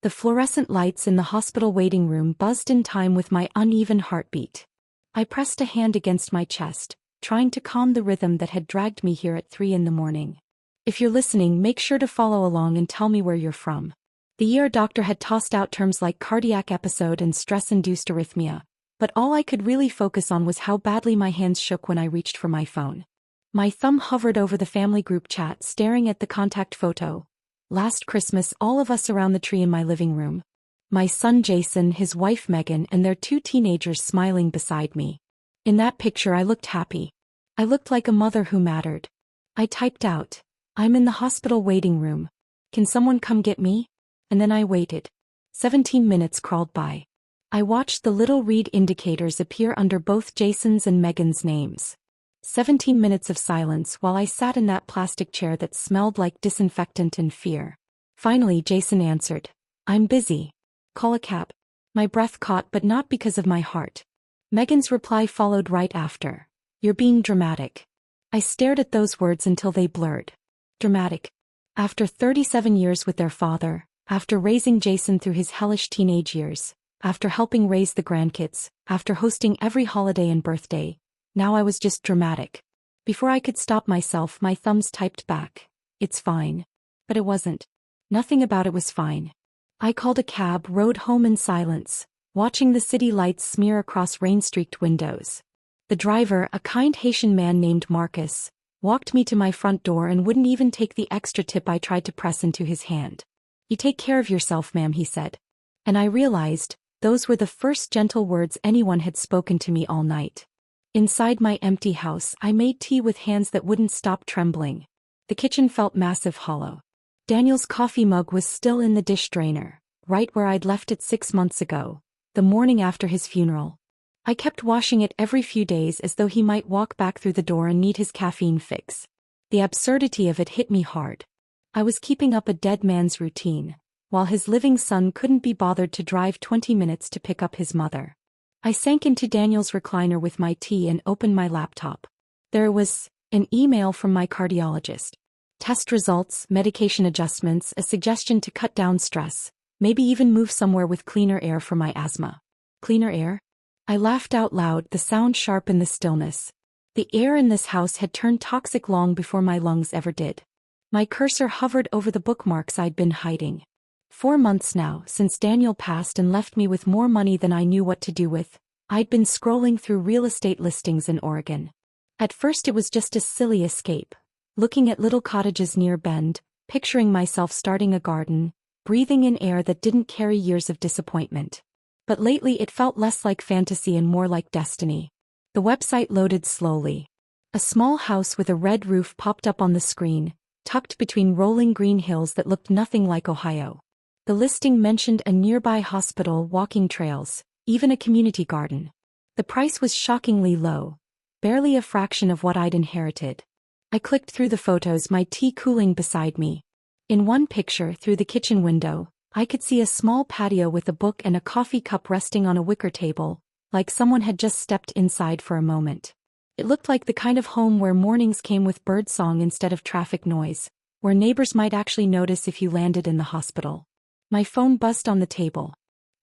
The fluorescent lights in the hospital waiting room buzzed in time with my uneven heartbeat. I pressed a hand against my chest, trying to calm the rhythm that had dragged me here at 3 in the morning. If you're listening, make sure to follow along and tell me where you're from. The ER doctor had tossed out terms like cardiac episode and stress-induced arrhythmia, but all I could really focus on was how badly my hands shook when I reached for my phone. My thumb hovered over the family group chat, staring at the contact photo. Last Christmas, all of us around the tree in my living room. My son Jason, his wife Megan, and their 2 teenagers smiling beside me. In that picture I looked happy. I looked like a mother who mattered. I typed out, "I'm in the hospital waiting room. Can someone come get me?" And then I waited. 17 minutes crawled by. I watched the little read indicators appear under both Jason's and Megan's names. 17 minutes of silence while I sat in that plastic chair that smelled like disinfectant and fear. Finally Jason answered, "I'm busy. Call a cab." My breath caught, but not because of my heart. Megan's reply followed right after. "You're being dramatic." I stared at those words until they blurred. Dramatic. After 37 years with their father, after raising Jason through his hellish teenage years, after helping raise the grandkids, after hosting every holiday and birthday, now I was just dramatic. Before I could stop myself, my thumbs typed back, "It's fine." But it wasn't. Nothing about it was fine. I called a cab, rode home in silence, watching the city lights smear across rain-streaked windows. The driver, a kind Haitian man named Marcus, walked me to my front door and wouldn't even take the extra tip I tried to press into his hand. "You take care of yourself, ma'am," he said. And I realized, those were the first gentle words anyone had spoken to me all night. Inside my empty house, I made tea with hands that wouldn't stop trembling. The kitchen felt massive, hollow. Daniel's coffee mug was still in the dish drainer, right where I'd left it 6 months ago, the morning after his funeral. I kept washing it every few days as though he might walk back through the door and need his caffeine fix. The absurdity of it hit me hard. I was keeping up a dead man's routine, while his living son couldn't be bothered to drive 20 minutes to pick up his mother. I sank into Daniel's recliner with my tea and opened my laptop. There was an email from my cardiologist. Test results, medication adjustments, a suggestion to cut down stress, maybe even move somewhere with cleaner air for my asthma. Cleaner air? I laughed out loud, the sound sharp in the stillness. The air in this house had turned toxic long before my lungs ever did. My cursor hovered over the bookmarks I'd been hiding. 4 months now, since Daniel passed and left me with more money than I knew what to do with, I'd been scrolling through real estate listings in Oregon. At first it was just a silly escape, looking at little cottages near Bend, picturing myself starting a garden, breathing in air that didn't carry years of disappointment. But lately it felt less like fantasy and more like destiny. The website loaded slowly. A small house with a red roof popped up on the screen, tucked between rolling green hills that looked nothing like Ohio. The listing mentioned a nearby hospital, walking trails, even a community garden. The price was shockingly low, barely a fraction of what I'd inherited. I clicked through the photos, my tea cooling beside me. In one picture, through the kitchen window, I could see a small patio with a book and a coffee cup resting on a wicker table, like someone had just stepped inside for a moment. It looked like the kind of home where mornings came with birdsong instead of traffic noise, where neighbors might actually notice if you landed in the hospital. My phone buzzed on the table.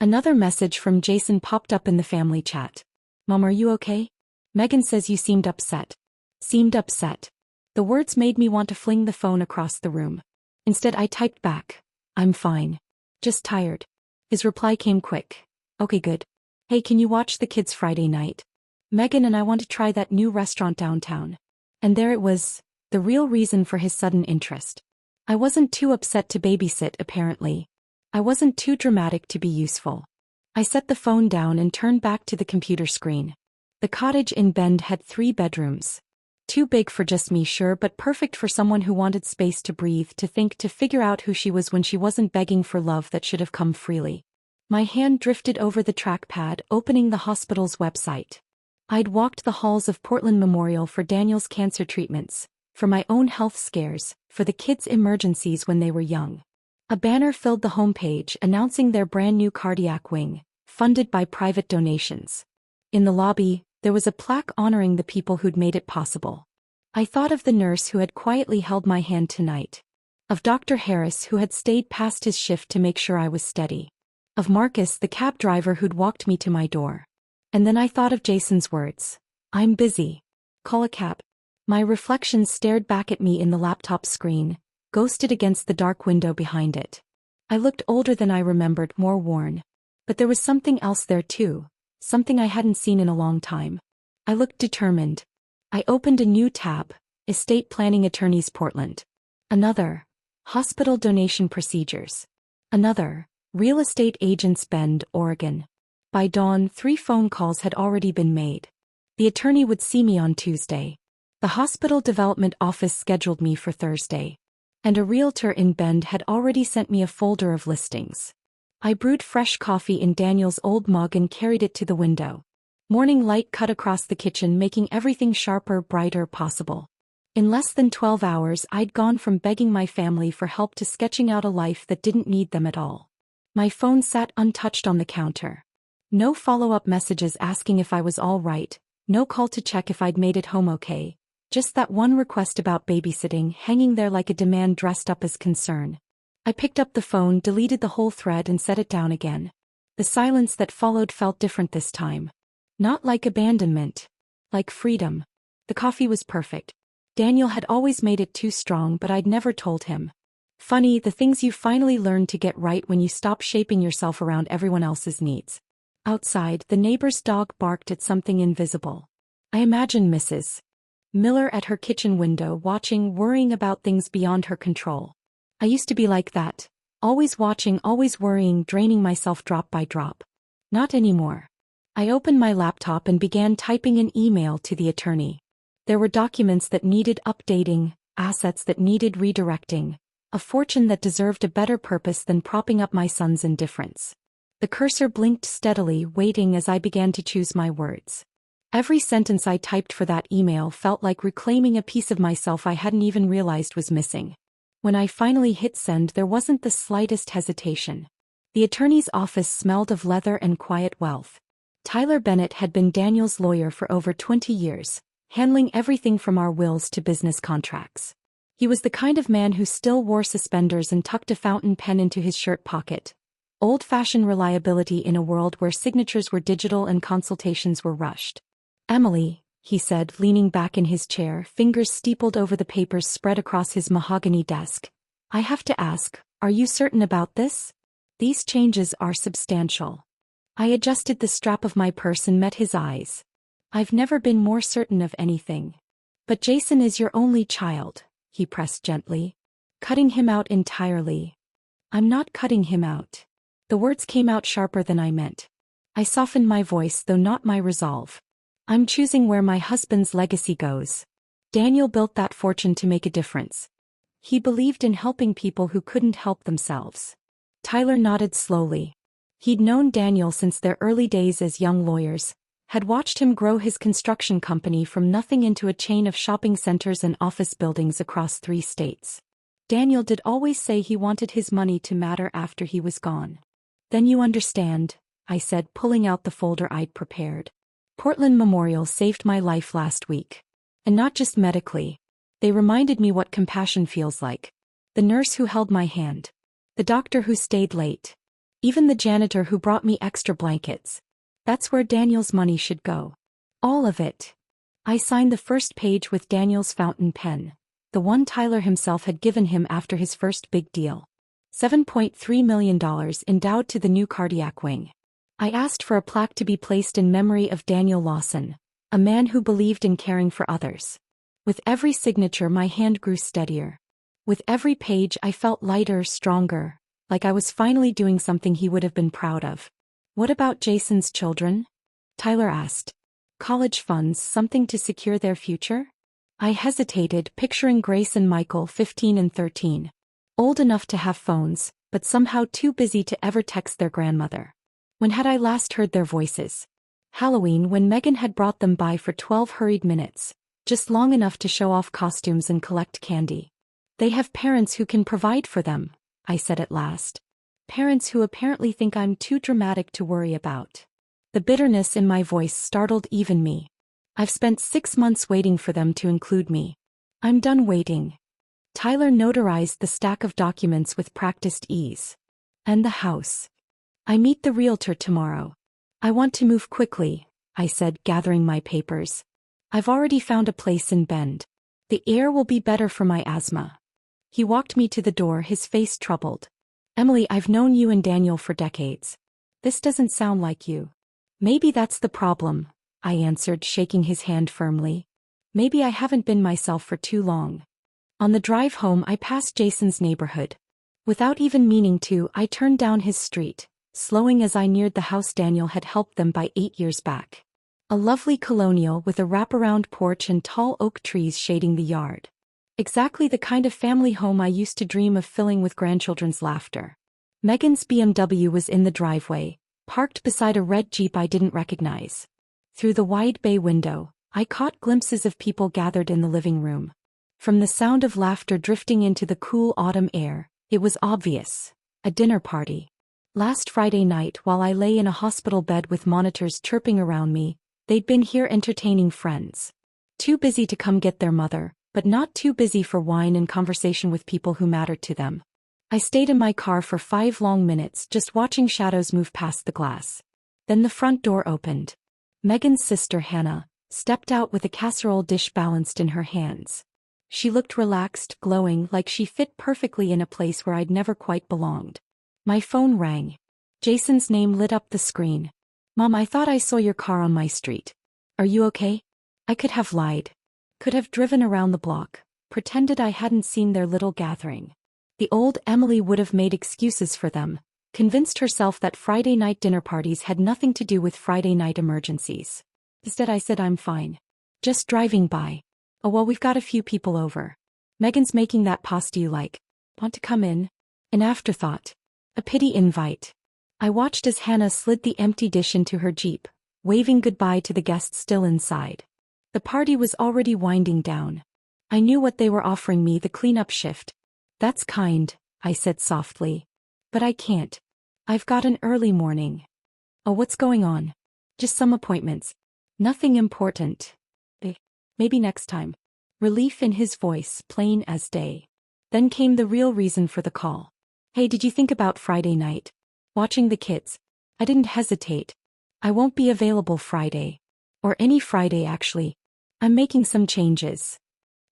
Another message from Jason popped up in the family chat. "Mom, are you okay? Megan says you seemed upset." Seemed upset. The words made me want to fling the phone across the room. Instead I typed back, "I'm fine. Just tired." His reply came quick. "Okay, good. Hey, can you watch the kids Friday night? Megan and I want to try that new restaurant downtown." And there it was, the real reason for his sudden interest. I wasn't too upset to babysit, apparently. I wasn't too dramatic to be useful. I set the phone down and turned back to the computer screen. The cottage in Bend had 3 bedrooms. Too big for just me, sure, but perfect for someone who wanted space to breathe, to think, to figure out who she was when she wasn't begging for love that should have come freely. My hand drifted over the trackpad, opening the hospital's website. I'd walked the halls of Portland Memorial for Daniel's cancer treatments, for my own health scares, for the kids' emergencies when they were young. A banner filled the homepage announcing their brand new cardiac wing, funded by private donations. In the lobby, there was a plaque honoring the people who'd made it possible. I thought of the nurse who had quietly held my hand tonight. Of Dr. Harris, who had stayed past his shift to make sure I was steady. Of Marcus, the cab driver who'd walked me to my door. And then I thought of Jason's words. I'm busy. Call a cab. My reflection stared back at me in the laptop screen, ghosted against the dark window behind it. I looked older than I remembered, more worn. But there was something else there too, something I hadn't seen in a long time. I looked determined. I opened a new tab, Estate Planning Attorneys Portland. Another, Hospital Donation Procedures. Another, Real Estate Agents Bend, Oregon. By dawn, 3 phone calls had already been made. The attorney would see me on Tuesday. The hospital development office scheduled me for Thursday. And a realtor in Bend had already sent me a folder of listings. I brewed fresh coffee in Daniel's old mug and carried it to the window. Morning light cut across the kitchen, making everything sharper, brighter possible. In less than 12 hours, I'd gone from begging my family for help to sketching out a life that didn't need them at all. My phone sat untouched on the counter. No follow-up messages asking if I was all right, no call to check if I'd made it home okay. Just that one request about babysitting hanging there like a demand dressed up as concern. I picked up the phone, deleted the whole thread and set it down again. The silence that followed felt different this time. Not like abandonment. Like freedom. The coffee was perfect. Daniel had always made it too strong, but I'd never told him. Funny, the things you finally learn to get right when you stop shaping yourself around everyone else's needs. Outside, the neighbor's dog barked at something invisible. I imagined Mrs. Miller at her kitchen window, watching, worrying about things beyond her control. I used to be like that. Always watching, always worrying, draining myself drop by drop. Not anymore. I opened my laptop and began typing an email to the attorney. There were documents that needed updating, assets that needed redirecting, a fortune that deserved a better purpose than propping up my son's indifference. The cursor blinked steadily, waiting as I began to choose my words. Every sentence I typed for that email felt like reclaiming a piece of myself I hadn't even realized was missing. When I finally hit send, there wasn't the slightest hesitation. The attorney's office smelled of leather and quiet wealth. Tyler Bennett had been Daniel's lawyer for over 20 years, handling everything from our wills to business contracts. He was the kind of man who still wore suspenders and tucked a fountain pen into his shirt pocket. Old-fashioned reliability in a world where signatures were digital and consultations were rushed. Emily, he said, leaning back in his chair, fingers steepled over the papers spread across his mahogany desk. I have to ask, are you certain about this? These changes are substantial. I adjusted the strap of my purse and met his eyes. I've never been more certain of anything. But Jason is your only child, he pressed gently. Cutting him out entirely. I'm not cutting him out. The words came out sharper than I meant. I softened my voice, though not my resolve. I'm choosing where my husband's legacy goes. Daniel built that fortune to make a difference. He believed in helping people who couldn't help themselves. Tyler nodded slowly. He'd known Daniel since their early days as young lawyers, had watched him grow his construction company from nothing into a chain of shopping centers and office buildings across 3 states. Daniel did always say he wanted his money to matter after he was gone. Then you understand, I said, pulling out the folder I'd prepared. Portland Memorial saved my life last week. And not just medically. They reminded me what compassion feels like. The nurse who held my hand. The doctor who stayed late. Even the janitor who brought me extra blankets. That's where Daniel's money should go. All of it. I signed the first page with Daniel's fountain pen, the one Tyler himself had given him after his first big deal. $7.3 million endowed to the new cardiac wing. I asked for a plaque to be placed in memory of Daniel Lawson, a man who believed in caring for others. With every signature, my hand grew steadier. With every page, I felt lighter, stronger, like I was finally doing something he would have been proud of. What about Jason's children? Tyler asked. College funds, something to secure their future? I hesitated, picturing Grace and Michael, 15 and 13. Old enough to have phones, but somehow too busy to ever text their grandmother. When had I last heard their voices? Halloween, when Megan had brought them by for 12 hurried minutes, just long enough to show off costumes and collect candy. They have parents who can provide for them, I said at last. Parents who apparently think I'm too dramatic to worry about. The bitterness in my voice startled even me. I've spent 6 months waiting for them to include me. I'm done waiting. Tyler notarized the stack of documents with practiced ease. And the house. I meet the realtor tomorrow. I want to move quickly, I said, gathering my papers. I've already found a place in Bend. The air will be better for my asthma. He walked me to the door, his face troubled. Emily, I've known you and Daniel for decades. This doesn't sound like you. Maybe that's the problem, I answered, shaking his hand firmly. Maybe I haven't been myself for too long. On the drive home, I passed Jason's neighborhood. Without even meaning to, I turned down his street, slowing as I neared the house Daniel had helped them buy 8 years back. A lovely colonial with a wraparound porch and tall oak trees shading the yard. Exactly the kind of family home I used to dream of filling with grandchildren's laughter. Megan's BMW was in the driveway, parked beside a red Jeep I didn't recognize. Through the wide bay window, I caught glimpses of people gathered in the living room. From the sound of laughter drifting into the cool autumn air, it was obvious. A dinner party. Last Friday night, while I lay in a hospital bed with monitors chirping around me, they'd been here entertaining friends. Too busy to come get their mother, but not too busy for wine and conversation with people who mattered to them. I stayed in my car for 5 long minutes, just watching shadows move past the glass. Then the front door opened. Megan's sister, Hannah, stepped out with a casserole dish balanced in her hands. She looked relaxed, glowing, like she fit perfectly in a place where I'd never quite belonged. My phone rang. Jason's name lit up the screen. Mom, I thought I saw your car on my street. Are you okay? I could have lied. Could have driven around the block, pretended I hadn't seen their little gathering. The old Emily would have made excuses for them, convinced herself that Friday night dinner parties had nothing to do with Friday night emergencies. Instead I said I'm fine. Just driving by. Oh well, we've got a few people over. Megan's making that pasta you like. Want to come in? An afterthought. A pity invite. I watched as Hannah slid the empty dish into her Jeep, waving goodbye to the guests still inside. The party was already winding down. I knew what they were offering me, the cleanup shift. That's kind, I said softly. But I can't. I've got an early morning. Oh, what's going on? Just some appointments. Nothing important. Maybe next time. Relief in his voice, plain as day. Then came the real reason for the call. Hey, did you think about Friday night? Watching the kids? I didn't hesitate. I won't be available Friday. Or any Friday, actually. I'm making some changes.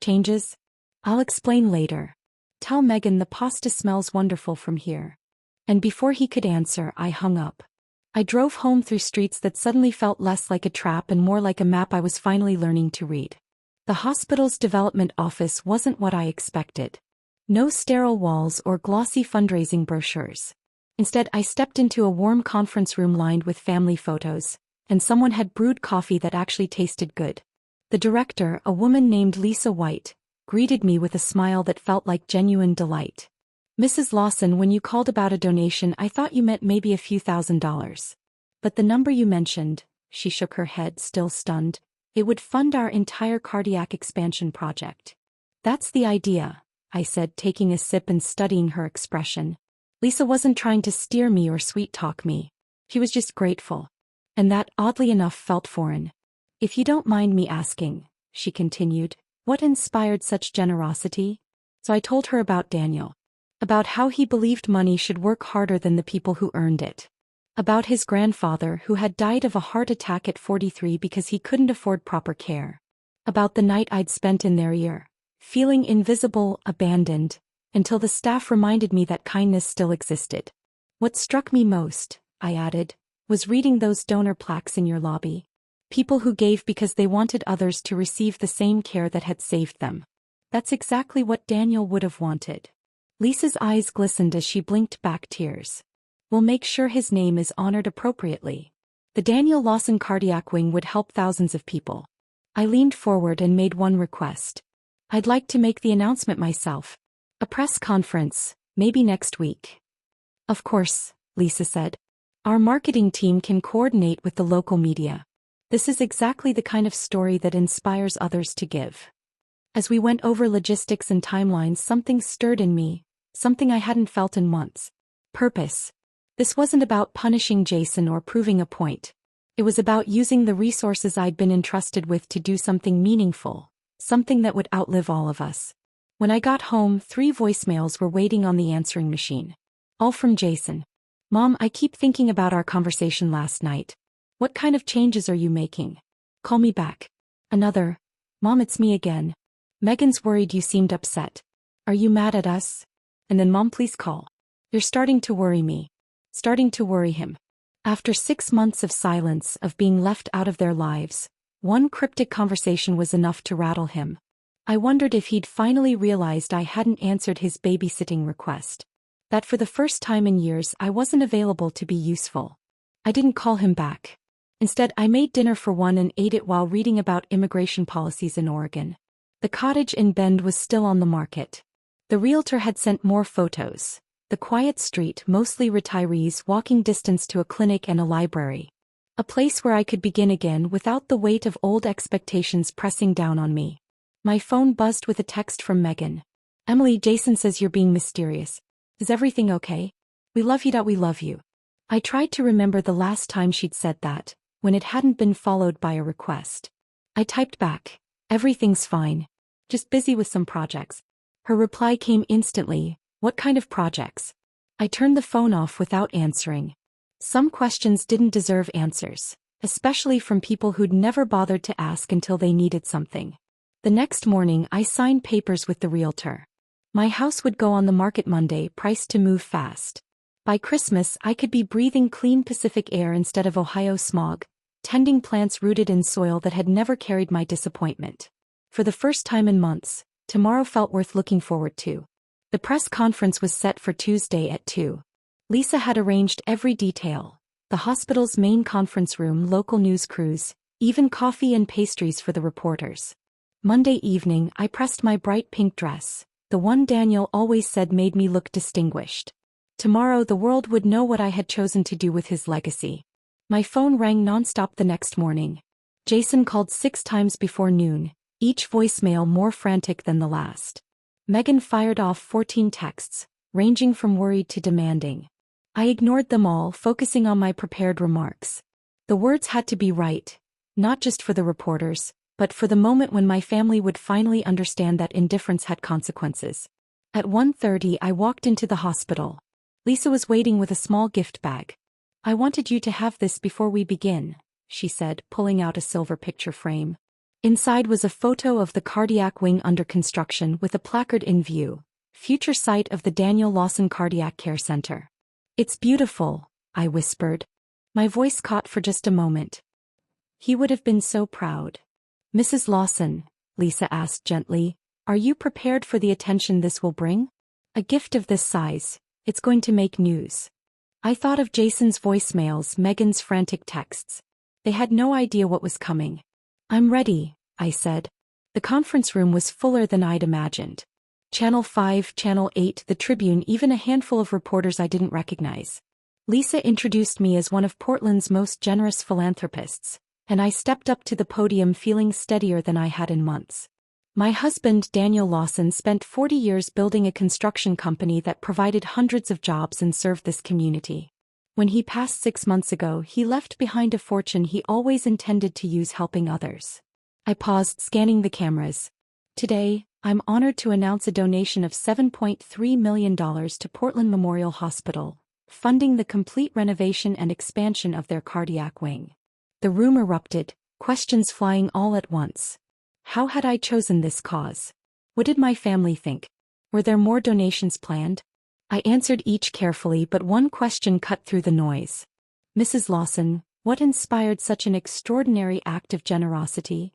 Changes? I'll explain later. Tell Megan the pasta smells wonderful from here. And before he could answer, I hung up. I drove home through streets that suddenly felt less like a trap and more like a map I was finally learning to read. The hospital's development office wasn't what I expected. No sterile walls or glossy fundraising brochures. Instead, I stepped into a warm conference room lined with family photos, and someone had brewed coffee that actually tasted good. The director, a woman named Lisa White, greeted me with a smile that felt like genuine delight. Mrs. Lawson, when you called about a donation, I thought you meant maybe a few $1,000s. But the number you mentioned, she shook her head, still stunned, it would fund our entire cardiac expansion project. That's the idea, I said, taking a sip and studying her expression. Lisa wasn't trying to steer me or sweet-talk me. She was just grateful. And that, oddly enough, felt foreign. If you don't mind me asking, she continued, what inspired such generosity? So I told her about Daniel. About how he believed money should work harder than the people who earned it. About his grandfather who had died of a heart attack at 43 because he couldn't afford proper care. About the night I'd spent in their ear, feeling invisible, abandoned, until the staff reminded me that kindness still existed. What struck me most, I added, was reading those donor plaques in your lobby. People who gave because they wanted others to receive the same care that had saved them. That's exactly what Daniel would have wanted. Lisa's eyes glistened as she blinked back tears. We'll make sure his name is honored appropriately. The Daniel Lawson Cardiac Wing would help thousands of people. I leaned forward and made one request. I'd like to make the announcement myself. A press conference, maybe next week. Of course, Lisa said. Our marketing team can coordinate with the local media. This is exactly the kind of story that inspires others to give. As we went over logistics and timelines, something stirred in me, something I hadn't felt in months. Purpose. This wasn't about punishing Jason or proving a point. It was about using the resources I'd been entrusted with to do something meaningful, something that would outlive all of us. When I got home, 3 voicemails were waiting on the answering machine. All from Jason. Mom, I keep thinking about our conversation last night. What kind of changes are you making? Call me back. Another. Mom, it's me again. Megan's worried you seemed upset. Are you mad at us? And then Mom, please call. You're starting to worry me. Starting to worry him. After 6 months of silence, of being left out of their lives, one cryptic conversation was enough to rattle him. I wondered if he'd finally realized I hadn't answered his babysitting request. That for the first time in years I wasn't available to be useful. I didn't call him back. Instead, I made dinner for one and ate it while reading about immigration policies in Oregon. The cottage in Bend was still on the market. The realtor had sent more photos. The quiet street, mostly retirees walking distance to a clinic and a library. A place where I could begin again without the weight of old expectations pressing down on me. My phone buzzed with a text from Megan. Emily, Jason says you're being mysterious. Is everything okay? We love you. We love you. I tried to remember the last time she'd said that, when it hadn't been followed by a request. I typed back, everything's fine. Just busy with some projects. Her reply came instantly, what kind of projects? I turned the phone off without answering. Some questions didn't deserve answers, especially from people who'd never bothered to ask until they needed something. The next morning I signed papers with the realtor. My house would go on the market Monday, priced to move fast. By Christmas I could be breathing clean Pacific air instead of Ohio smog, tending plants rooted in soil that had never carried my disappointment. For the first time in months, tomorrow felt worth looking forward to. The press conference was set for Tuesday at 2. Lisa had arranged every detail. The hospital's main conference room, local news crews, even coffee and pastries for the reporters. Monday evening I pressed my bright pink dress, the one Daniel always said made me look distinguished. Tomorrow the world would know what I had chosen to do with his legacy. My phone rang nonstop the next morning. Jason called 6 times before noon, each voicemail more frantic than the last. Megan fired off 14 texts, ranging from worried to demanding. I ignored them all, focusing on my prepared remarks. The words had to be right, not just for the reporters, but for the moment when my family would finally understand that indifference had consequences. At 1:30 I walked into the hospital. Lisa was waiting with a small gift bag. I wanted you to have this before we begin, she said, pulling out a silver picture frame. Inside was a photo of the cardiac wing under construction with a placard in view, future site of the Daniel Lawson Cardiac Care Center. It's beautiful, I whispered. My voice caught for just a moment. He would have been so proud. Mrs. Lawson, Lisa asked gently, are you prepared for the attention this will bring? A gift of this size, it's going to make news. I thought of Jason's voicemails, Megan's frantic texts. They had no idea what was coming. I'm ready, I said. The conference room was fuller than I'd imagined. Channel 5, Channel 8, the Tribune, even a handful of reporters I didn't recognize. Lisa introduced me as one of Portland's most generous philanthropists, and I stepped up to the podium feeling steadier than I had in months. My husband, Daniel Lawson, spent 40 years building a construction company that provided hundreds of jobs and served this community. When he passed 6 months ago, he left behind a fortune he always intended to use helping others. I paused, scanning the cameras. Today, I'm honored to announce a donation of $7.3 million to Portland Memorial Hospital, funding the complete renovation and expansion of their cardiac wing. The room erupted, questions flying all at once. How had I chosen this cause? What did my family think? Were there more donations planned? I answered each carefully, but one question cut through the noise. Mrs. Lawson, what inspired such an extraordinary act of generosity?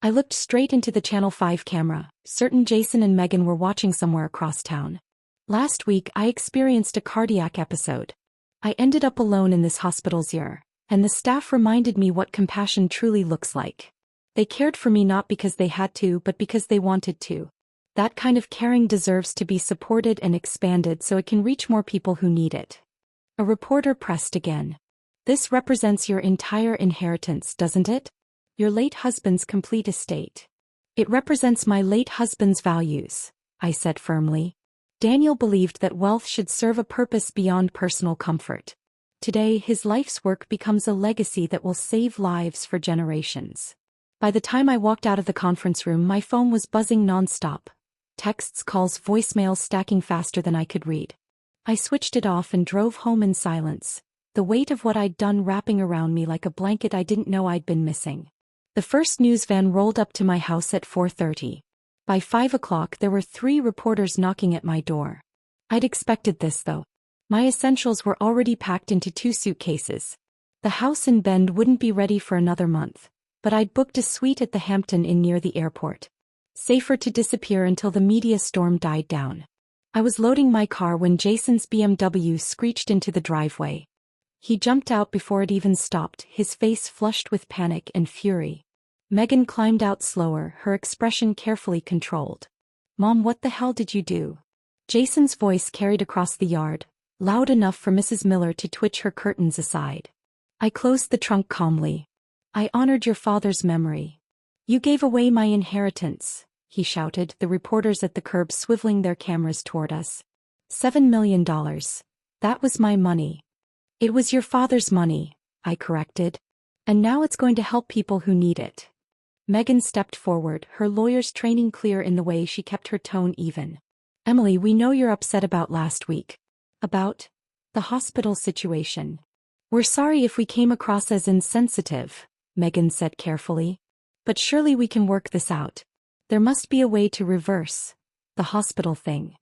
I looked straight into the Channel 5 camera, certain Jason and Megan were watching somewhere across town. Last week I experienced a cardiac episode. I ended up alone in this hospital's ER, and the staff reminded me what compassion truly looks like. They cared for me not because they had to, but because they wanted to. That kind of caring deserves to be supported and expanded so it can reach more people who need it. A reporter pressed again. This represents your entire inheritance, doesn't it? Your late husband's complete estate. It represents my late husband's values, I said firmly. Daniel believed that wealth should serve a purpose beyond personal comfort. Today, his life's work becomes a legacy that will save lives for generations. By the time I walked out of the conference room, my phone was buzzing nonstop. Texts, calls, voicemails stacking faster than I could read. I switched it off and drove home in silence, the weight of what I'd done wrapping around me like a blanket I didn't know I'd been missing. The first news van rolled up to my house at 4:30. By 5 o'clock there were 3 reporters knocking at my door. I'd expected this though. My essentials were already packed into 2 suitcases. The house in Bend wouldn't be ready for another month, but I'd booked a suite at the Hampton Inn near the airport. Safer to disappear until the media storm died down. I was loading my car when Jason's BMW screeched into the driveway. He jumped out before it even stopped, his face flushed with panic and fury. Megan climbed out slower, her expression carefully controlled. "Mom, what the hell did you do?" Jason's voice carried across the yard, loud enough for Mrs. Miller to twitch her curtains aside. I closed the trunk calmly. "I honored your father's memory." "You gave away my inheritance," he shouted, the reporters at the curb swiveling their cameras toward us. $7 million. That was my money. "It was your father's money," I corrected. "And now it's going to help people who need it." Megan stepped forward, her lawyer's training clear in the way she kept her tone even. "Emily, we know you're upset about last week. About the hospital situation. We're sorry if we came across as insensitive," Megan said carefully. "But surely we can work this out. There must be a way to reverse the hospital thing."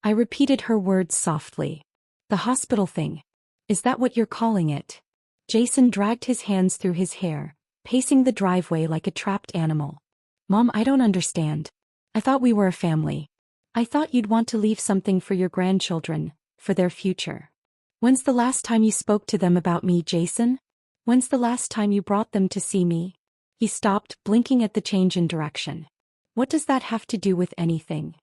I repeated her words softly. "The hospital thing. Is that what you're calling it?" Jason dragged his hands through his hair, pacing the driveway like a trapped animal. "Mom, I don't understand. I thought we were a family. I thought you'd want to leave something for your grandchildren, for their future. When's the last time you spoke to them about me, Jason? When's the last time you brought them to see me?" He stopped, blinking at the change in direction. "What does that have to do with anything?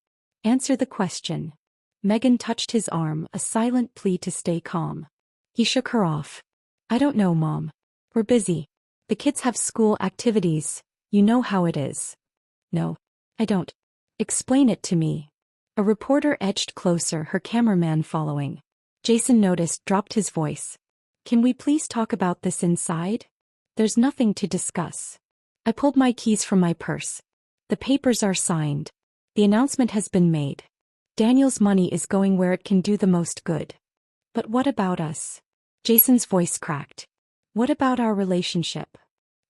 Answer the question." Megan touched his arm, a silent plea to stay calm. He shook her off. "I don't know, Mom. We're busy. The kids have school activities, you know how it is." "No, I don't. Explain it to me." A reporter edged closer, her cameraman following. Jason noticed, dropped his voice. "Can we please talk about this inside? There's nothing to discuss." I pulled my keys from my purse. "The papers are signed. The announcement has been made. Daniel's money is going where it can do the most good. But what about us?" Jason's voice cracked. "What about our relationship?"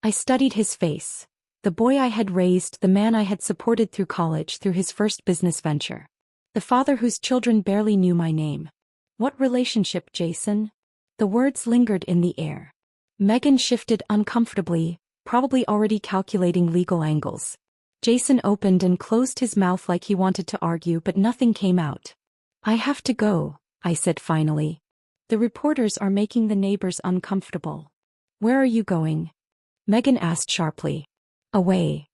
I studied his face. The boy I had raised, the man I had supported through college, through his first business venture. The father whose children barely knew my name. "What relationship, Jason?" The words lingered in the air. Megan shifted uncomfortably, probably already calculating legal angles. Jason opened and closed his mouth like he wanted to argue, but nothing came out. "I have to go," I said finally. "The reporters are making the neighbors uncomfortable." "Where are you going?" Megan asked sharply. "Away."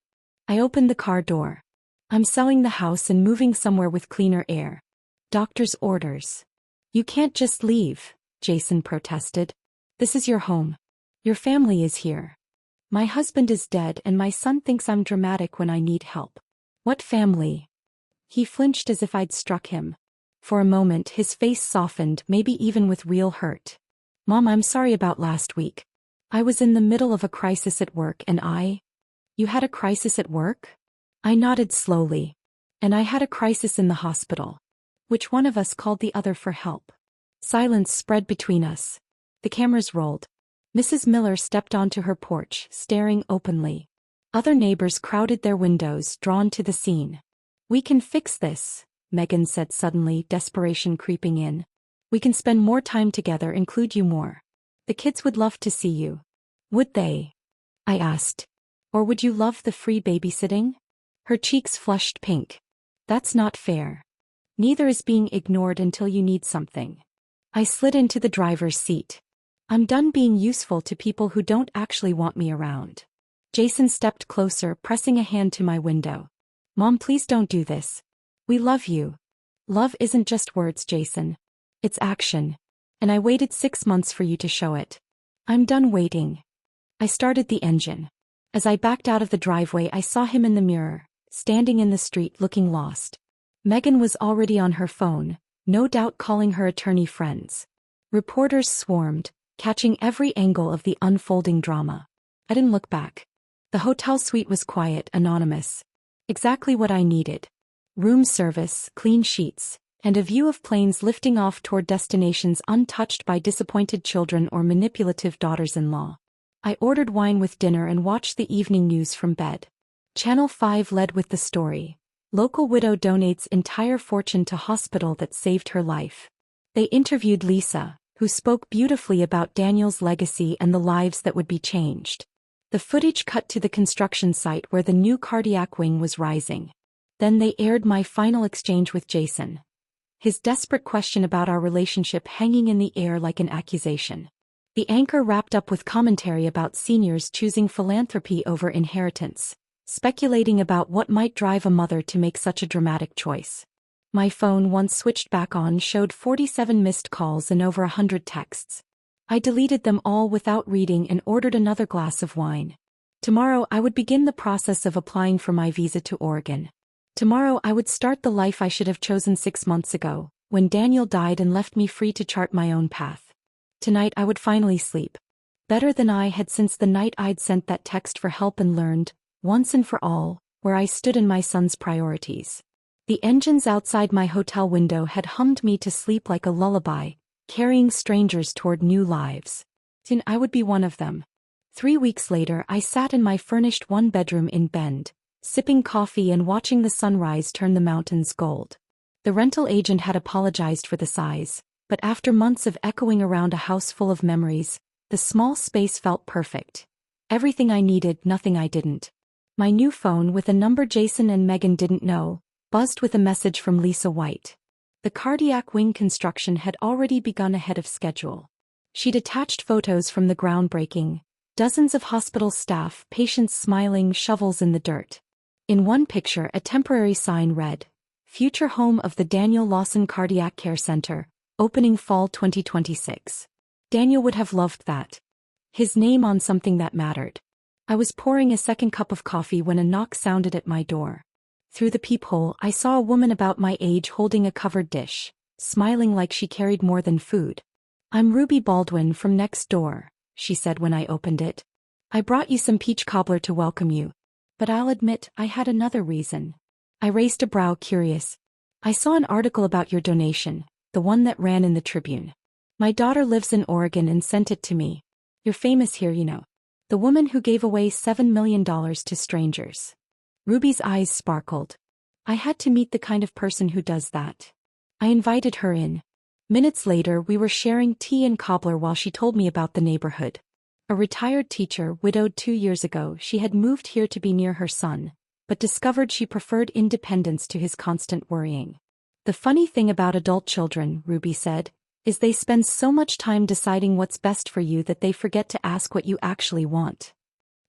I opened the car door. "I'm selling the house and moving somewhere with cleaner air. Doctor's orders." "You can't just leave," Jason protested. "This is your home. Your family is here. My husband is dead and my son thinks I'm dramatic when I need help." "What family?" He flinched as if I'd struck him. For a moment his face softened, maybe even with real hurt. "Mom, I'm sorry about last week. I was in the middle of a crisis at work and You had a crisis at work?" I nodded slowly. "And I had a crisis in the hospital." "Which one of us called the other for help?" Silence spread between us. The cameras rolled. Mrs. Miller stepped onto her porch, staring openly. Other neighbors crowded their windows, drawn to the scene. "We can fix this," Megan said suddenly, desperation creeping in. "We can spend more time together, include you more. The kids would love to see you." "Would they?" I asked. "Or would you love the free babysitting?" Her cheeks flushed pink. "That's not fair. Neither is being ignored until you need something." I slid into the driver's seat. "I'm done being useful to people who don't actually want me around." Jason stepped closer, pressing a hand to my window. "Mom, please don't do this. We love you." "Love isn't just words, Jason. It's action. And I waited 6 months for you to show it. I'm done waiting." I started the engine. As I backed out of the driveway, I saw him in the mirror, standing in the street looking lost. Megan was already on her phone, no doubt calling her attorney friends. Reporters swarmed, catching every angle of the unfolding drama. I didn't look back. The hotel suite was quiet, anonymous. Exactly what I needed. Room service, clean sheets, and a view of planes lifting off toward destinations untouched by disappointed children or manipulative daughters-in-law. I ordered wine with dinner and watched the evening news from bed. Channel 5 led with the story. Local widow donates entire fortune to hospital that saved her life. They interviewed Lisa, who spoke beautifully about Daniel's legacy and the lives that would be changed. The footage cut to the construction site where the new cardiac wing was rising. Then they aired my final exchange with Jason. His desperate question about our relationship hanging in the air like an accusation. The anchor wrapped up with commentary about seniors choosing philanthropy over inheritance, speculating about what might drive a mother to make such a dramatic choice. My phone, once switched back on, showed 47 missed calls and over 100 texts. I deleted them all without reading and ordered another glass of wine. Tomorrow I would begin the process of applying for my visa to Oregon. Tomorrow I would start the life I should have chosen 6 months ago, when Daniel died and left me free to chart my own path. Tonight I would finally sleep. Better than I had since the night I'd sent that text for help and learned, once and for all, where I stood in my son's priorities. The engines outside my hotel window had hummed me to sleep like a lullaby, carrying strangers toward new lives. Soon I would be one of them. 3 weeks later I sat in my furnished one-bedroom in Bend, sipping coffee and watching the sunrise turn the mountains gold. The rental agent had apologized for the size, but after months of echoing around a house full of memories, the small space felt perfect. Everything I needed, nothing I didn't. My new phone, with a number Jason and Megan didn't know, buzzed with a message from Lisa White. The cardiac wing construction had already begun ahead of schedule. She'd attached photos from the groundbreaking, dozens of hospital staff, patients smiling, shovels in the dirt. In one picture, a temporary sign read, "Future home of the Daniel Lawson Cardiac Care Center, opening fall 2026. Daniel would have loved that. His name on something that mattered. I was pouring a second cup of coffee when a knock sounded at my door. Through the peephole, I saw a woman about my age holding a covered dish, smiling like she carried more than food. "I'm Ruby Baldwin from next door," she said when I opened it. "I brought you some peach cobbler to welcome you. But I'll admit, I had another reason." I raised a brow, curious. "I saw an article about your donation, the one that ran in the Tribune. My daughter lives in Oregon and sent it to me. You're famous here, you know. The woman who gave away $7 million to strangers." Ruby's eyes sparkled. "I had to meet the kind of person who does that." I invited her in. Minutes later we were sharing tea and cobbler while she told me about the neighborhood. A retired teacher, widowed 2 years ago, she had moved here to be near her son, but discovered she preferred independence to his constant worrying. "The funny thing about adult children," Ruby said, "is they spend so much time deciding what's best for you that they forget to ask what you actually want."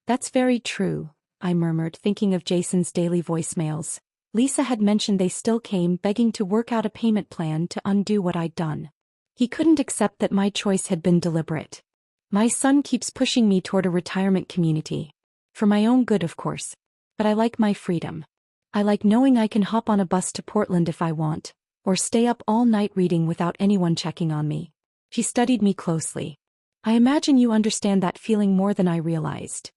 "That's very true," I murmured, thinking of Jason's daily voicemails. Lisa had mentioned they still came, begging to work out a payment plan to undo what I'd done. He couldn't accept that my choice had been deliberate. "My son keeps pushing me toward a retirement community. For my own good, of course. But I like my freedom. I like knowing I can hop on a bus to Portland if I want, or stay up all night reading without anyone checking on me." She studied me closely. "I imagine you understand that feeling more than I realized."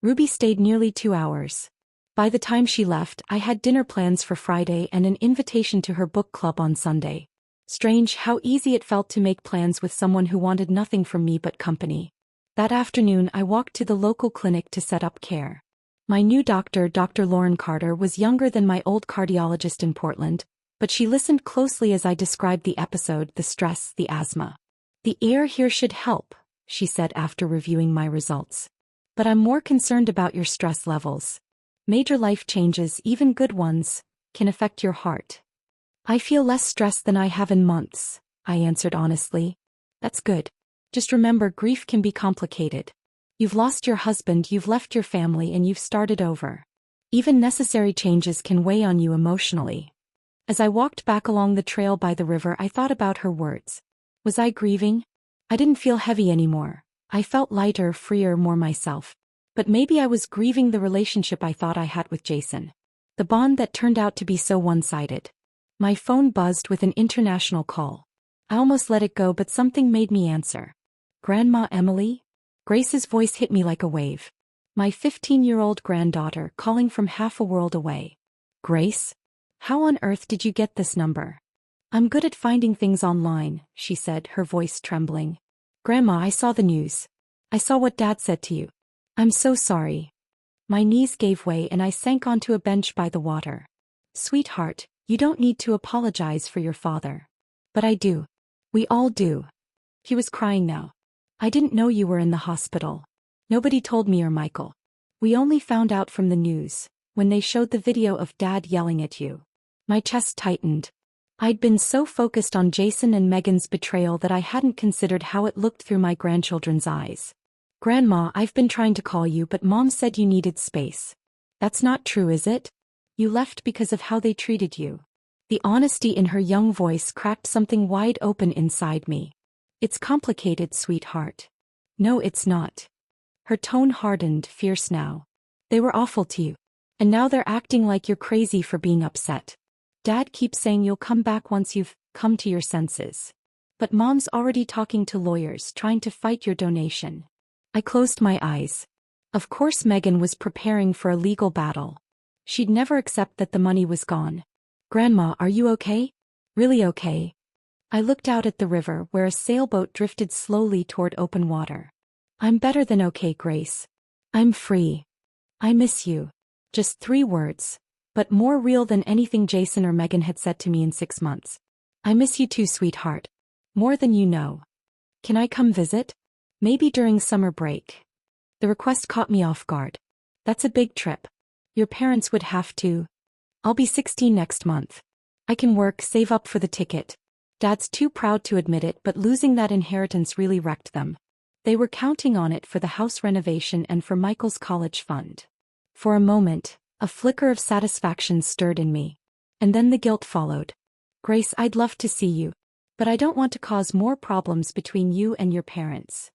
Ruby stayed nearly 2 hours. By the time she left, I had dinner plans for Friday and an invitation to her book club on Sunday. Strange how easy it felt to make plans with someone who wanted nothing from me but company. That afternoon I walked to the local clinic to set up care. My new doctor, Dr. Lauren Carter, was younger than my old cardiologist in Portland, but she listened closely as I described the episode, the stress, the asthma. "The air here should help," she said after reviewing my results. "But I'm more concerned about your stress levels. Major life changes, even good ones, can affect your heart." "I feel less stressed than I have in months," I answered honestly. "That's good. Just remember, grief can be complicated. You've lost your husband, you've left your family, and you've started over. Even necessary changes can weigh on you emotionally." As I walked back along the trail by the river, I thought about her words. Was I grieving? I didn't feel heavy anymore. I felt lighter, freer, more myself. But maybe I was grieving the relationship I thought I had with Jason. The bond that turned out to be so one-sided. My phone buzzed with an international call. I almost let it go, but something made me answer. "Grandma Emily?" Grace's voice hit me like a wave. My 15-year-old granddaughter calling from half a world away. "Grace?" How on earth did you get this number? I'm good at finding things online, she said, her voice trembling. Grandma, I saw the news. I saw what Dad said to you. I'm so sorry. My knees gave way and I sank onto a bench by the water. Sweetheart, you don't need to apologize for your father. But I do. We all do. He was crying now. I didn't know you were in the hospital. Nobody told me or Michael. We only found out from the news, when they showed the video of Dad yelling at you. My chest tightened. I'd been so focused on Jason and Megan's betrayal that I hadn't considered how it looked through my grandchildren's eyes. Grandma, I've been trying to call you but Mom said you needed space. That's not true, is it? You left because of how they treated you. The honesty in her young voice cracked something wide open inside me. It's complicated, sweetheart. No, it's not. Her tone hardened, fierce now. They were awful to you. And now they're acting like you're crazy for being upset. Dad keeps saying you'll come back once you've come to your senses. But Mom's already talking to lawyers trying to fight your donation. I closed my eyes. Of course Megan was preparing for a legal battle. She'd never accept that the money was gone. Grandma, are you okay? Really okay? I looked out at the river where a sailboat drifted slowly toward open water. I'm better than okay, Grace. I'm free. I miss you. Just 3 words. But more real than anything Jason or Megan had said to me in 6 months. I miss you too, sweetheart. More than you know. Can I come visit? Maybe during summer break. The request caught me off guard. That's a big trip. Your parents would have to. I'll be 16 next month. I can work, save up for the ticket. Dad's too proud to admit it, but losing that inheritance really wrecked them. They were counting on it for the house renovation and for Michael's college fund. For a moment, a flicker of satisfaction stirred in me. And then the guilt followed. Grace, I'd love to see you. But I don't want to cause more problems between you and your parents.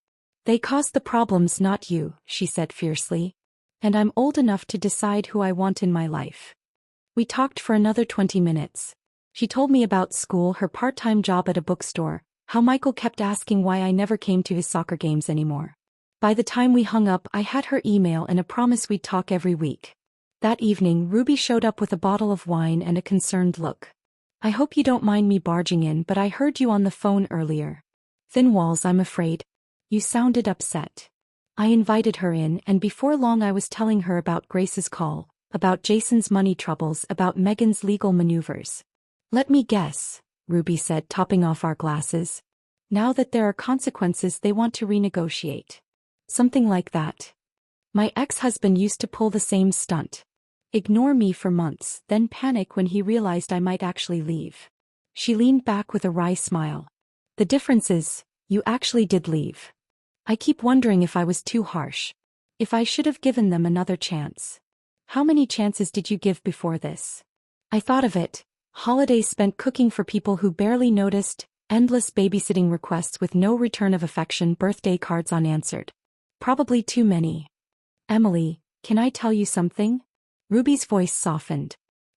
They caused the problems, not you, she said fiercely. And I'm old enough to decide who I want in my life. We talked for another 20 minutes. She told me about school, her part-time job at a bookstore, how Michael kept asking why I never came to his soccer games anymore. By the time we hung up, I had her email and a promise we'd talk every week. That evening, Ruby showed up with a bottle of wine and a concerned look. I hope you don't mind me barging in, but I heard you on the phone earlier. Thin walls, I'm afraid. You sounded upset. I invited her in, and before long I was telling her about Grace's call, about Jason's money troubles, about Megan's legal maneuvers. Let me guess, Ruby said, topping off our glasses. Now that there are consequences, they want to renegotiate. Something like that. My ex-husband used to pull the same stunt. Ignore me for months, then panic when he realized I might actually leave. She leaned back with a wry smile. The difference is, you actually did leave. I keep wondering if I was too harsh. If I should have given them another chance. How many chances did you give before this? I thought of it. Holidays spent cooking for people who barely noticed, endless babysitting requests with no return of affection, birthday cards unanswered. Probably too many. Emily, can I tell you something? Ruby's voice softened.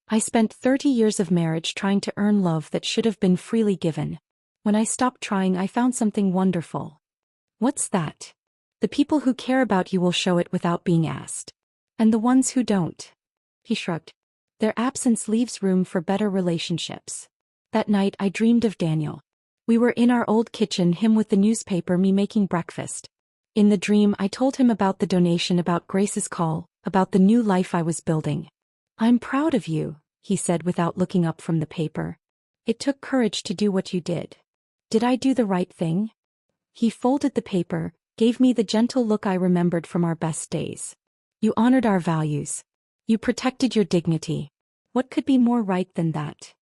I spent 30 years of marriage trying to earn love that should have been freely given. When I stopped trying, I found something wonderful. What's that? The people who care about you will show it without being asked. And the ones who don't. He shrugged. Their absence leaves room for better relationships. That night I dreamed of Daniel. We were in our old kitchen, him with the newspaper, me making breakfast. In the dream I told him about the donation, about Grace's call, about the new life I was building. I'm proud of you, he said without looking up from the paper. It took courage to do what you did. Did I do the right thing? He folded the paper, gave me the gentle look I remembered from our best days. You honored our values. You protected your dignity. What could be more right than that?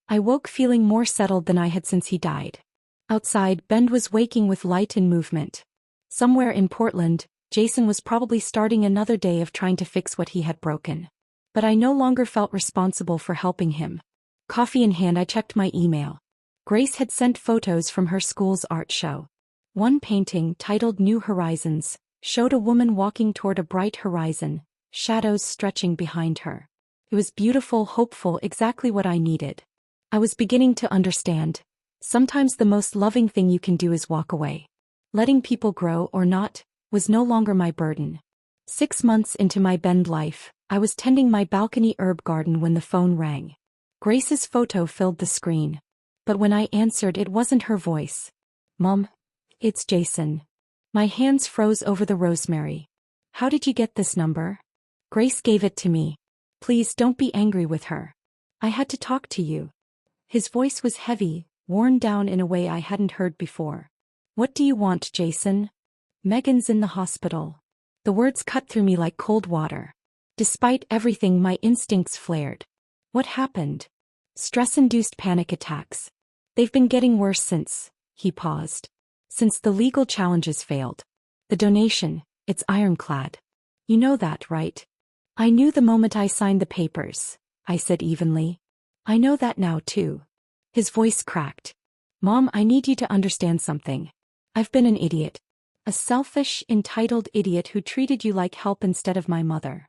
I woke feeling more settled than I had since he died. Outside, Bend was waking with light and movement. Somewhere in Portland, Jason was probably starting another day of trying to fix what he had broken. But I no longer felt responsible for helping him. Coffee in hand, I checked my email. Grace had sent photos from her school's art show. One painting, titled New Horizons, showed a woman walking toward a bright horizon, shadows stretching behind her. It was beautiful, hopeful, exactly what I needed. I was beginning to understand. Sometimes the most loving thing you can do is walk away. Letting people grow or not was no longer my burden. 6 months into my Bend life, I was tending my balcony herb garden when the phone rang. Grace's photo filled the screen. But when I answered, it wasn't her voice. Mom, it's Jason. My hands froze over the rosemary. How did you get this number? Grace gave it to me. Please don't be angry with her. I had to talk to you. His voice was heavy, worn down in a way I hadn't heard before. What do you want, Jason? Megan's in the hospital. The words cut through me like cold water. Despite everything, my instincts flared. What happened? Stress-induced panic attacks. They've been getting worse since, he paused. Since the legal challenges failed. The donation, it's ironclad. You know that, right? I knew the moment I signed the papers, I said evenly. I know that now too. His voice cracked. Mom, I need you to understand something. I've been an idiot. A selfish, entitled idiot who treated you like help instead of my mother.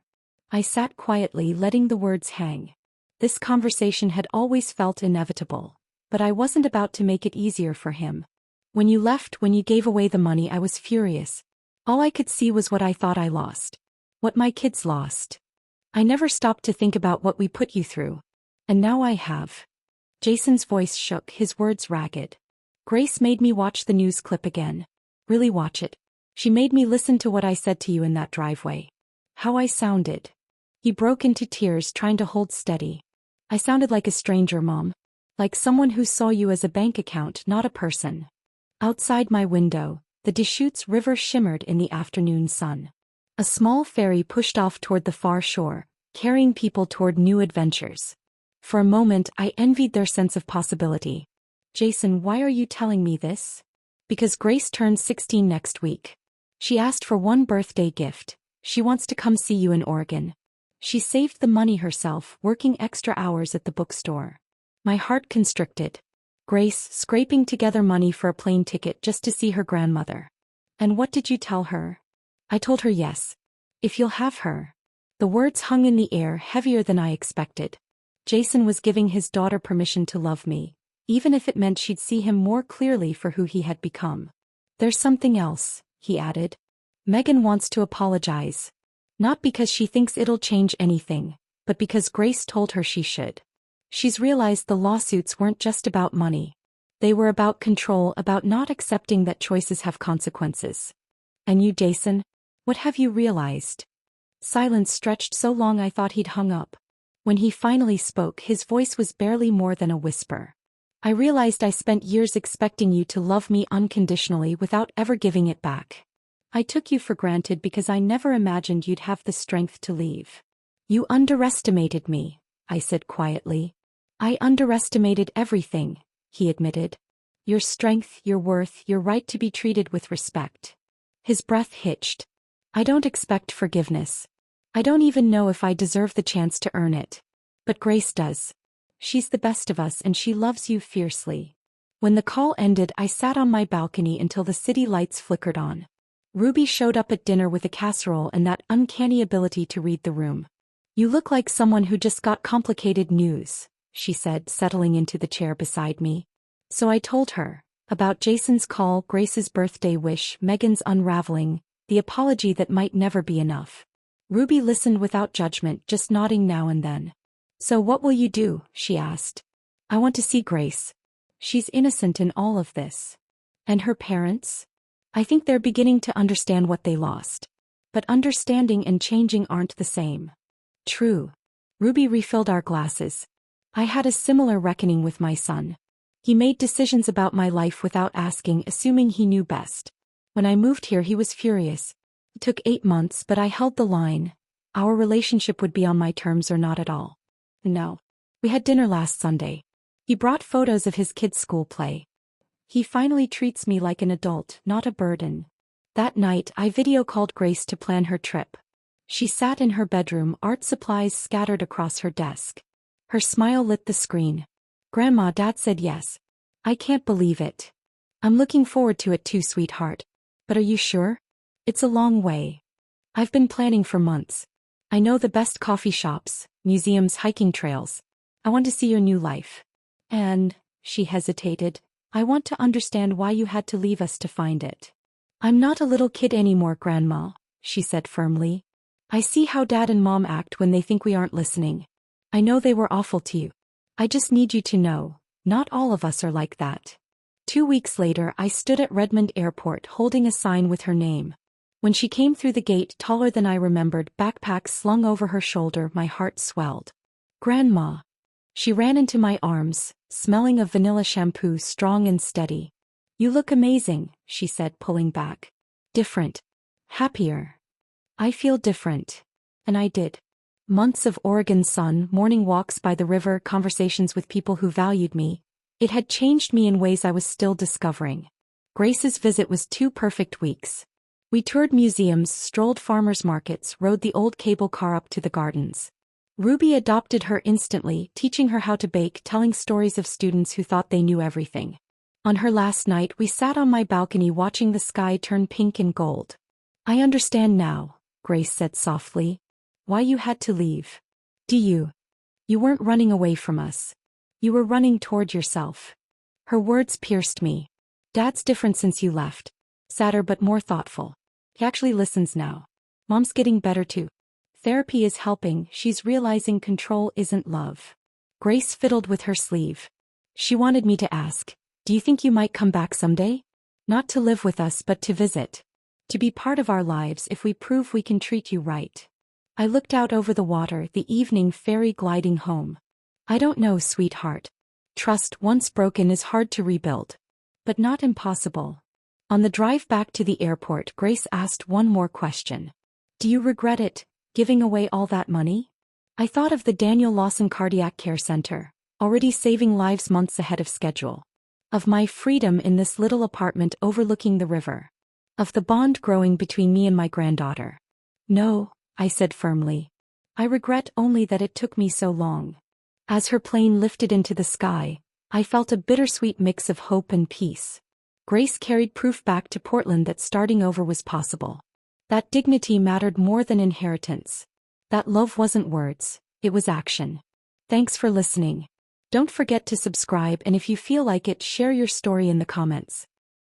I sat quietly, letting the words hang. This conversation had always felt inevitable, but I wasn't about to make it easier for him. When you left, when you gave away the money, I was furious. All I could see was what I thought I lost. What my kids lost. I never stopped to think about what we put you through. And now I have. Jason's voice shook, his words ragged. Grace made me watch the news clip again. Really watch it. She made me listen to what I said to you in that driveway. How I sounded. He broke into tears, trying to hold steady. I sounded like a stranger, Mom. Like someone who saw you as a bank account, not a person. Outside my window, the Deschutes River shimmered in the afternoon sun. A small ferry pushed off toward the far shore, carrying people toward new adventures. For a moment, I envied their sense of possibility. Jason, why are you telling me this? Because Grace turns 16 next week. She asked for one birthday gift. She wants to come see you in Oregon. She saved the money herself, working extra hours at the bookstore. My heart constricted. Grace scraping together money for a plane ticket just to see her grandmother. And what did you tell her? I told her yes. If you'll have her. The words hung in the air, heavier than I expected. Jason was giving his daughter permission to love me, even if it meant she'd see him more clearly for who he had become. There's something else, he added. Megan wants to apologize. Not because she thinks it'll change anything, but because Grace told her she should. She's realized the lawsuits weren't just about money. They were about control, about not accepting that choices have consequences. And you, Jason? What have you realized? Silence stretched so long I thought he'd hung up. When he finally spoke, his voice was barely more than a whisper. I realized I spent years expecting you to love me unconditionally without ever giving it back. I took you for granted because I never imagined you'd have the strength to leave. You underestimated me, I said quietly. I underestimated everything, he admitted. Your strength, your worth, your right to be treated with respect. His breath hitched. I don't expect forgiveness. I don't even know if I deserve the chance to earn it. But Grace does. She's the best of us and she loves you fiercely. When the call ended, I sat on my balcony until the city lights flickered on. Ruby showed up at dinner with a casserole and that uncanny ability to read the room. You look like someone who just got complicated news, she said, settling into the chair beside me. So I told her about Jason's call, Grace's birthday wish, Megan's unraveling, the apology that might never be enough. Ruby listened without judgment, just nodding now and then. So what will you do? She asked. I want to see Grace. She's innocent in all of this. And her parents? I think they're beginning to understand what they lost. But understanding and changing aren't the same. True. Ruby refilled our glasses. I had a similar reckoning with my son. He made decisions about my life without asking, assuming he knew best. When I moved here, he was furious. It took 8 months, but I held the line. Our relationship would be on my terms or not at all. No. We had dinner last Sunday. He brought photos of his kids' school play. He finally treats me like an adult, not a burden. That night, I video called Grace to plan her trip. She sat in her bedroom, art supplies scattered across her desk. Her smile lit the screen. Grandma, Dad said yes. I can't believe it. I'm looking forward to it too, sweetheart. But are you sure? It's a long way. I've been planning for months. I know the best coffee shops, museums, hiking trails. I want to see your new life. And, she hesitated, I want to understand why you had to leave us to find it. I'm not a little kid anymore, Grandma, she said firmly. I see how Dad and Mom act when they think we aren't listening. I know they were awful to you. I just need you to know, not all of us are like that. 2 weeks later, I stood at Redmond Airport holding a sign with her name. When she came through the gate, taller than I remembered, backpack slung over her shoulder, my heart swelled. Grandma. She ran into my arms, smelling of vanilla shampoo, strong and steady. You look amazing, she said, pulling back. Different. Happier. I feel different. And I did. Months of Oregon sun, morning walks by the river, conversations with people who valued me. It had changed me in ways I was still discovering. Grace's visit was 2 perfect weeks. We toured museums, strolled farmers markets, rode the old cable car up to the gardens. Ruby adopted her instantly, teaching her how to bake, telling stories of students who thought they knew everything. On her last night, we sat on my balcony watching the sky turn pink and gold. I understand now, Grace said softly. Why you had to leave. Do you? You weren't running away from us. You were running toward yourself. Her words pierced me. Dad's different since you left. Sadder but more thoughtful. He actually listens now. Mom's getting better too. Therapy is helping, she's realizing control isn't love. Grace fiddled with her sleeve. She wanted me to ask, do you think you might come back someday? Not to live with us but to visit. To be part of our lives if we prove we can treat you right. I looked out over the water, the evening ferry gliding home. I don't know, sweetheart. Trust once broken is hard to rebuild. But not impossible. On the drive back to the airport, Grace asked one more question. Do you regret it, giving away all that money? I thought of the Daniel Lawson Cardiac Care Center, already saving lives months ahead of schedule. Of my freedom in this little apartment overlooking the river. Of the bond growing between me and my granddaughter. No, I said firmly. I regret only that it took me so long. As her plane lifted into the sky, I felt a bittersweet mix of hope and peace. Grace carried proof back to Portland that starting over was possible. That dignity mattered more than inheritance. That love wasn't words, it was action. Thanks for listening. Don't forget to subscribe, and if you feel like it, share your story in the comments.